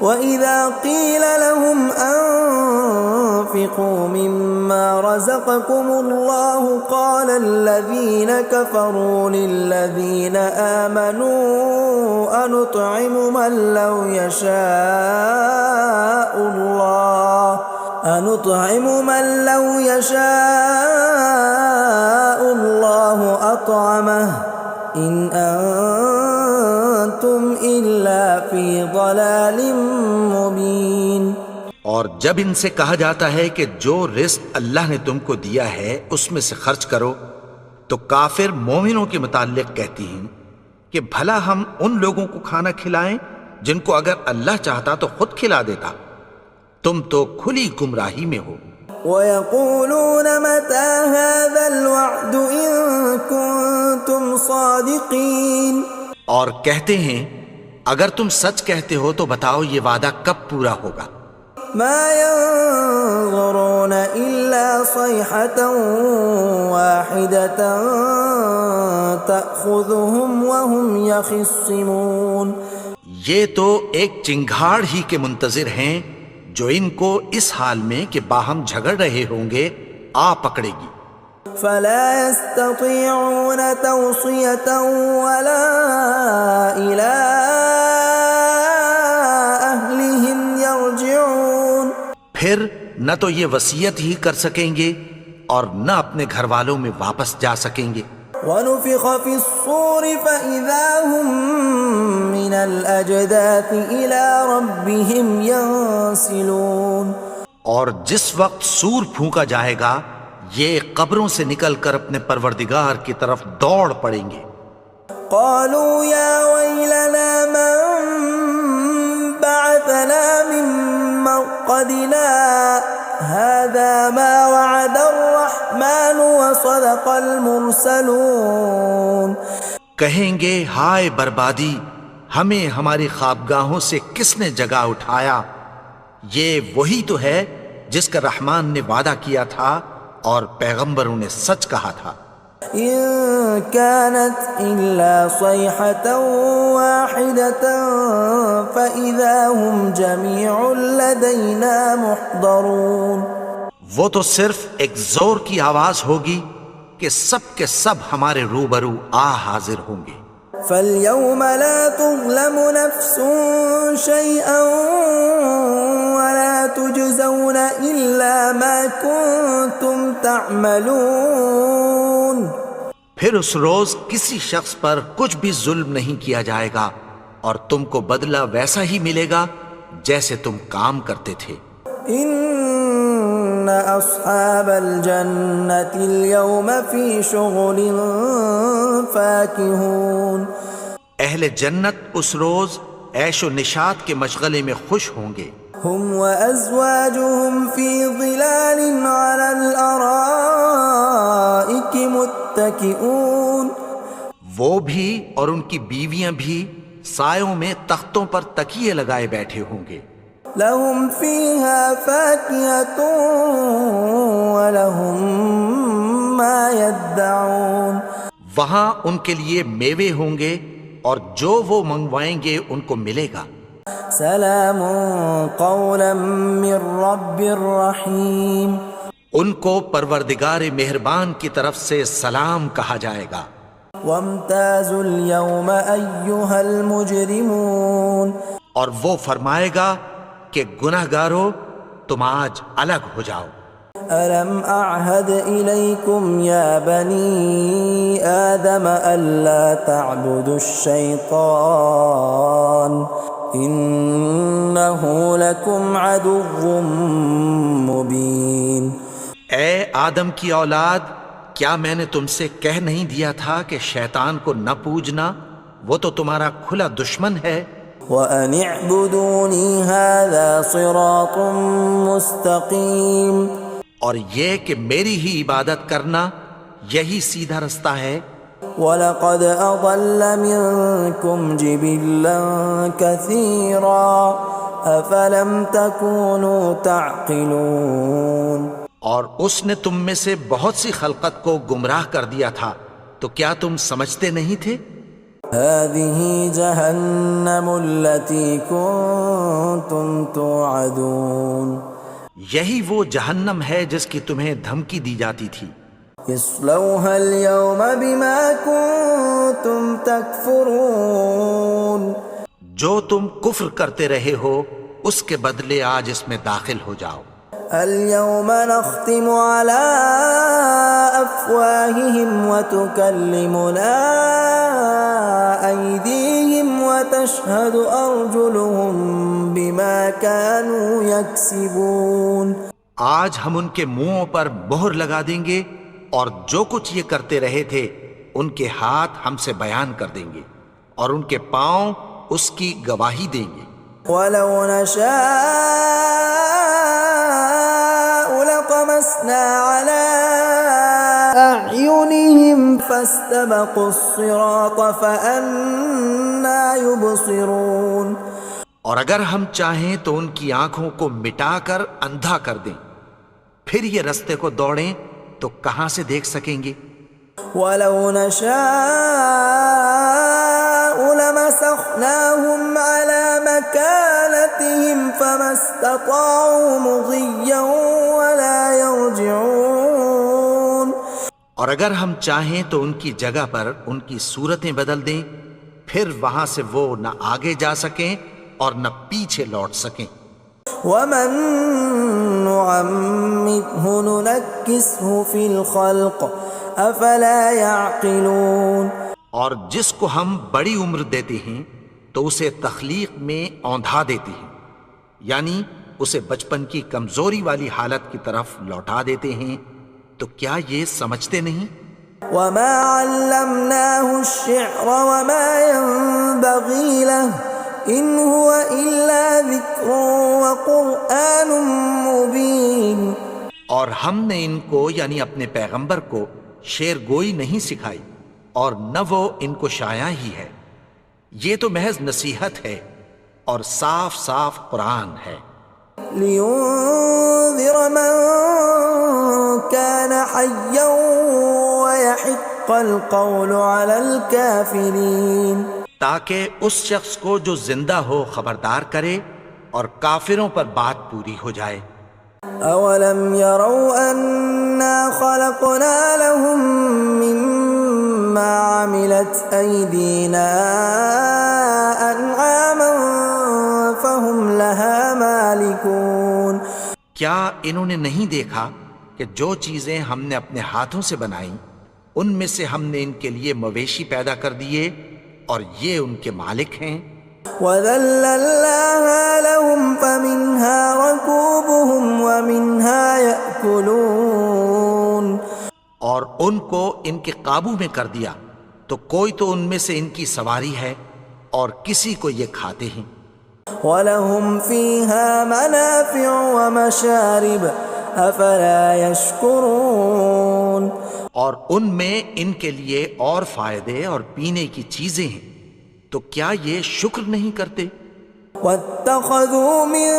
وَإِذَا قِيلَ لَهُمْ أَنفِقُوا مِمَّا رَزَقَكُمُ اللَّهُ قَالَ الَّذِينَ كَفَرُوا لِلَّذِينَ آمَنُوا أَنُطْعِمُ مَن لَّوْ يَشَاءُ اللَّهُ أَطْعَمَهُ إِنْ أَنتُمْ إِلَّا فِي ضَلَالٍ مُّبِينٍ. اور جب ان سے کہا جاتا ہے کہ جو رزق اللہ نے تم کو دیا ہے اس میں سے خرچ کرو، تو کافر مومنوں کے متعلق کہتی ہیں کہ بھلا ہم ان لوگوں کو کھانا کھلائیں جن کو اگر اللہ چاہتا تو خود کھلا دیتا. تم تو کھلی گمراہی میں ہو. وَيَقُولُونَ مَتَىٰ هَٰذَا الْوَعْدُ إِن كُنتُمْ صَادِقِينَ. اور کہتے ہیں اگر تم سچ کہتے ہو تو بتاؤ یہ وعدہ کب پورا ہوگا. مَا يَنظُرُونَ إِلَّا صَيْحَةً وَاحِدَةً تَأْخُذُهُمْ وَهُمْ يَخِصِّمُونَ. یہ تو ایک چنگھاڑ ہی کے منتظر ہیں جو ان کو اس حال میں کہ باہم جھگڑ رہے ہوں گے آ پکڑے گی. فَلَا يَسْتَطِيعُونَ تَوْصِيَةً وَلَا إِلَىٰ أَهْلِهِمْ يَرْجِعُونَ. پھر نہ تو یہ وصیت ہی کر سکیں گے اور نہ اپنے گھر والوں میں واپس جا سکیں گے. وَنُفِخَ فِي الصُّورِ فَإِذَا هُم مِّنَ الْأَجْدَاثِ إِلَىٰ رَبِّهِمْ يَنسِلُونَ. اور جس وقت سور پھونکا جائے گا یہ قبروں سے نکل کر اپنے پروردگار کی طرف دوڑ پڑیں گے. قَالُوا يَا وَيْلَنَا مَن بَعَثَنَا مِن مَّرْقَدِنَا هَٰذَا مَا وَعَدَ الرَّحْمَٰنُ وَصَدَقَ الْمُرْسَلُونَ. کہیں گے ہائے بربادی، ہمیں ہماری خوابگاہوں سے کس نے جگا اٹھایا. یہ وہی تو ہے جس کا رحمان نے وعدہ کیا تھا اور پیغمبروں نے سچ کہا تھا. إِن كَانَتْ إِلَّا صَيْحَةً وَاحِدَةً فَإِذَا هُمْ جَمِيعٌ لَّدَيْنَا مُحْضَرُونَ. وہ تو صرف ایک زور کی آواز ہوگی کہ سب کے سب ہمارے روبرو آ حاضر ہوں گے. فَالْيَوْمَ لَا تُظْلَمُ نَفْسٌ شَيْئًا وَلَا تُجْزَوْنَ إِلَّا مَا كُنتُمْ تَعْمَلُونَ. پھر اس روز کسی شخص پر کچھ بھی ظلم نہیں کیا جائے گا اور تم کو بدلہ ویسا ہی ملے گا جیسے تم کام کرتے تھے. إِنَّ أَصْحَابَ الْجَنَّةِ الْيَوْمَ فِي شُغُلٍ فَاكِهُونَ. اہل جنت اس روز عیش و نشاط کے مشغلے میں خوش ہوں گے. هم وأزواجهم في ظلال على الأرائك متكئون. وہ بھی اور ان کی بیویاں بھی سایوں میں تختوں پر تکیے لگائے بیٹھے ہوں گے. لهم فيها فاكهة ولهم ما يدعون. وہاں ان کے لیے میوے ہوں گے اور جو وہ منگوائیں گے ان کو ملے گا. سلام قولا من رب رحیم. ان کو پروردگار مہربان کی طرف سے سلام کہا جائے گا. وامتازوا اليوم أيها المجرمون. اور وہ فرمائے گا کہ گنہگارو تم آج الگ ہو جاؤ. ألم أعهد إليكم يا بني آدم ألا تعبدوا الشيطان إنه لكم عدو مبين. اے آدم کی اولاد، کیا میں نے تم سے کہہ نہیں دیا تھا کہ شیطان کو نہ پوجنا، وہ تو تمہارا کھلا دشمن ہے. وَأَنِ اعْبُدُونِي هَذَا صِرَاطٌ مُسْتَقِيمٌ. اور یہ کہ میری ہی عبادت کرنا یہی سیدھا رستہ ہے. وَلَقَدْ أَضَلَّ مِنكُمْ جِبِلًّا كَثِيرًا أَفَلَمْ تَكُونُوا تَعْقِلُونَ. اور اس نے تم میں سے بہت سی خلقت کو گمراہ کر دیا تھا، تو کیا تم سمجھتے نہیں تھے؟ هَذِهِ جَهَنَّمُ الَّتِي كُنتُمْ تُوعَدُونَ. یہی وہ جہنم ہے جس کی تمہیں دھمکی دی جاتی تھی. اصلوها اليوم بما كنتم تكفرون. جو تم کفر کرتے رہے ہو اس کے بدلے آج اس میں داخل ہو جاؤ. اليوم نختم على أفواههم وتكلمنا أيديهم وتشهد أرجلهم بما كانوا يكسبون. آج ہم ان کے منہوں پر مہر لگا دیں گے اور جو کچھ یہ کرتے رہے تھے ان کے ہاتھ ہم سے بیان کر دیں گے اور ان کے پاؤں اس کی گواہی دیں گے. وَلَوْ نَشَاءُ لَطَمَسْنَا عَلَىٰ أَعْيُنِهِمْ فَاسْتَبَقُوا الصِّرَاطَ فَأَنَّىٰ يُبْصِرُونَ. اور اگر ہم چاہیں تو ان کی آنکھوں کو مٹا کر اندھا کر دیں، پھر یہ رستے کو دوڑیں تو کہاں سے دیکھ سکیں گے. وَلَوْ نَشَاءُ لَمَسَخْنَاهُمْ عَلَىٰ مَكَانَتِهِمْ فَمَا اسْتَطَاعُوا مُضِيًّا وَلَا يَرْجِعُونَ. اور اگر ہم چاہیں تو ان کی جگہ پر ان کی صورتیں بدل دیں، پھر وہاں سے وہ نہ آگے جا سکیں اور نہ پیچھے لوٹ سکیں. وَمَن نُّعَمِّرْهُ نُنَكِّسْهُ فِي الْخَلْقِ أَفَلَا يَعْقِلُونَ. اور جس کو ہم بڑی عمر دیتے ہیں تو اسے تخلیق میں اوندھا دیتے ہیں، یعنی اسے بچپن کی کمزوری والی حالت کی طرف لوٹا دیتے ہیں. تو کیا یہ سمجھتے نہیں؟ وَمَا عَلَّمْنَاهُ الشِّعْرَ وَمَا يَنبَغِي لَهُ إِنْ هُوَ إِلَّا ذِكْرٌ وَقُرْآنٌ مُبِينٌ. اور ہم نے ان کو یعنی اپنے پیغمبر کو شعر گوئی نہیں سکھائی اور نہ وہ ان کو شاعر ہی ہے، یہ تو محض نصیحت ہے اور صاف صاف قرآن ہے. لِيُنذِرَ مَن كَانَ حَيًّا وَيَحِقَّ الْقَوْلُ عَلَى الْكَافِرِينَ. تاکہ اس شخص کو جو زندہ ہو خبردار کرے اور کافروں پر بات پوری ہو جائے. أَوَلَمْ يَرَوْا أَنَّا خَلَقْنَا لَهُم مِّمَّا عَمِلَتْ أَيْدِينَا أَنْعَامًا فَهُمْ لَهَا مَالِكُونَ. کیا انہوں نے نہیں دیکھا کہ جو چیزیں ہم نے اپنے ہاتھوں سے بنائیں ان میں سے ہم نے ان کے لیے مویشی پیدا کر دیے اور یہ ان کے مالک ہیں. وَذَلَّلْنَاهَا لَهُمْ فَمِنْهَا رَكُوبُهُمْ وَمِنْهَا يَأْكُلُونَ. اور ان کو ان کے قابو میں کر دیا تو کوئی تو ان میں سے ان کی سواری ہے اور کسی کو یہ کھاتے ہیں۔ وَلَهُمْ فِيهَا مَنَافِعُ وَمَشَارِبُ أَفَلَا يَشْكُرُونَ۔ اور ان میں ان کے لیے اور فائدے اور پینے کی چیزیں ہیں، تو کیا یہ شکر نہیں کرتے؟ وَاتَّخَذُوا مِن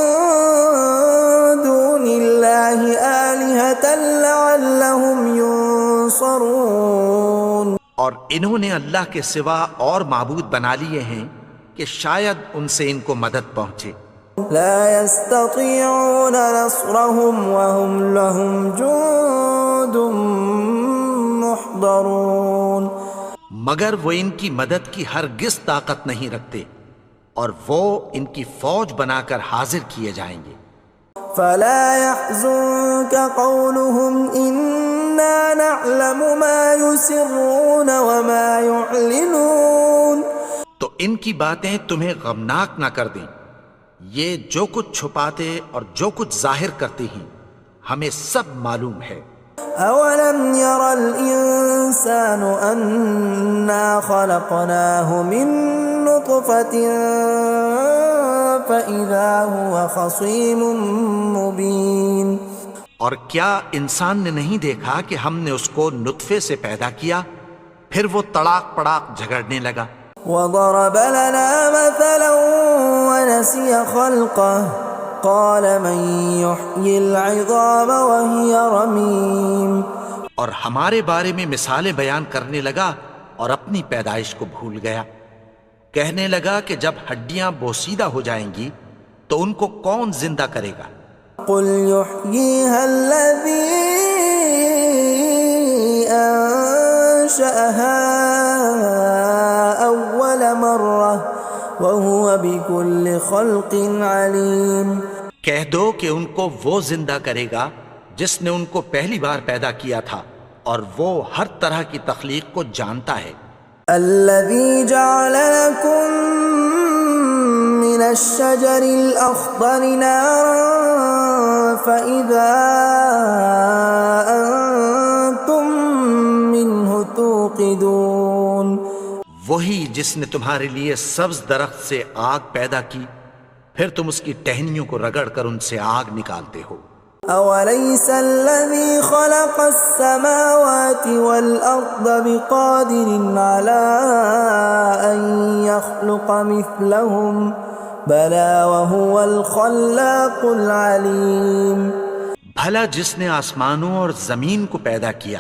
دُونِ اللَّهِ آلِهَةً لَعَلَّهُمْ يُنصَرُونَ۔ اور انہوں نے اللہ کے سوا اور معبود بنا لیے ہیں کہ شاید ان سے ان کو مدد پہنچے۔ لا يستطيعون نصرهم وهم لهم جند محضرون۔ مگر وہ ان کی مدد کی ہرگز طاقت نہیں رکھتے، اور وہ ان کی فوج بنا کر حاضر کیے جائیں گے۔ فلا يحزنك قولهم إنا نعلم ما يسرون وما يعلنون۔ تو ان کی باتیں تمہیں غمناک نہ کر دیں، یہ جو کچھ چھپاتے اور جو کچھ ظاہر کرتے ہیں ہمیں سب معلوم ہے۔ أولم ير الإنسان أنا خلقناه من نطفة فإذا هو خصيم مبين۔ اور کیا انسان نے نہیں دیکھا کہ ہم نے اس کو نطفے سے پیدا کیا، پھر وہ تڑاک پڑاک جھگڑنے لگا۔ وضرب لنا مثلا ونسي خلقه قال من يحيي العظام وهي رميم۔ اور ہمارے بارے میں مثالیں بیان کرنے لگا اور اپنی پیدائش کو بھول گیا۔ کہنے لگا کہ جب ہڈیاں بوسیدہ ہو جائیں گی تو ان کو کون زندہ کرے گا؟ قل يحييها الذي أنشأها أول مرة وهو بكل خلق عليم۔ کہہ دو کہ ان کو وہ زندہ کرے گا جس نے ان کو پہلی بار پیدا کیا تھا، اور وہ ہر طرح کی تخلیق کو جانتا ہے۔ الذي جعل لكم من الشجر الأخضر نارا فإذا أنتم منه توقدون۔ وہی جس نے تمہارے لیے سبز درخت سے آگ پیدا کی، پھر تم اس کی ٹہنیوں کو رگڑ کر ان سے آگ نکالتے ہو۔ أوليس الذي خلق السماوات والأرض بقادر على أن يخلق مثلهم بلى وهو الخلاق العليم۔ بھلا جس نے آسمانوں اور زمین کو پیدا کیا،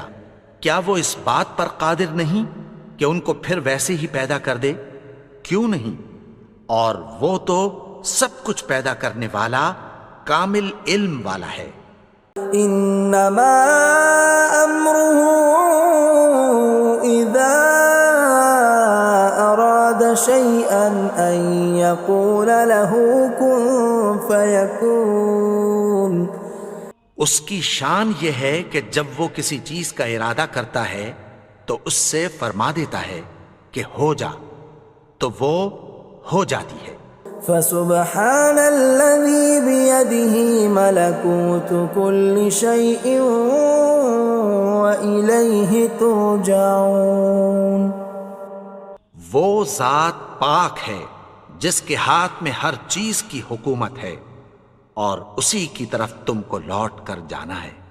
کیا وہ اس بات پر قادر نہیں کہ ان کو پھر ویسے ہی پیدا کر دے؟ کیوں نہیں؟ اور وہ تو سب کچھ پیدا کرنے والا، کامل علم والا ہے۔ انما امره اذا اراد شيئا ان يقول له كن فيكون۔ اس کی شان یہ ہے کہ جب وہ کسی چیز کا ارادہ کرتا ہے تو اس سے فرما دیتا ہے کہ ہو جا، تو وہ ہو جاتی ہے۔ فسبحان الذي بيده ملكوت كل شيء وإليه ترجعون۔ وہ ذات پاک ہے جس کے ہاتھ میں ہر چیز کی حکومت ہے، اور اسی کی طرف تم کو لوٹ کر جانا ہے۔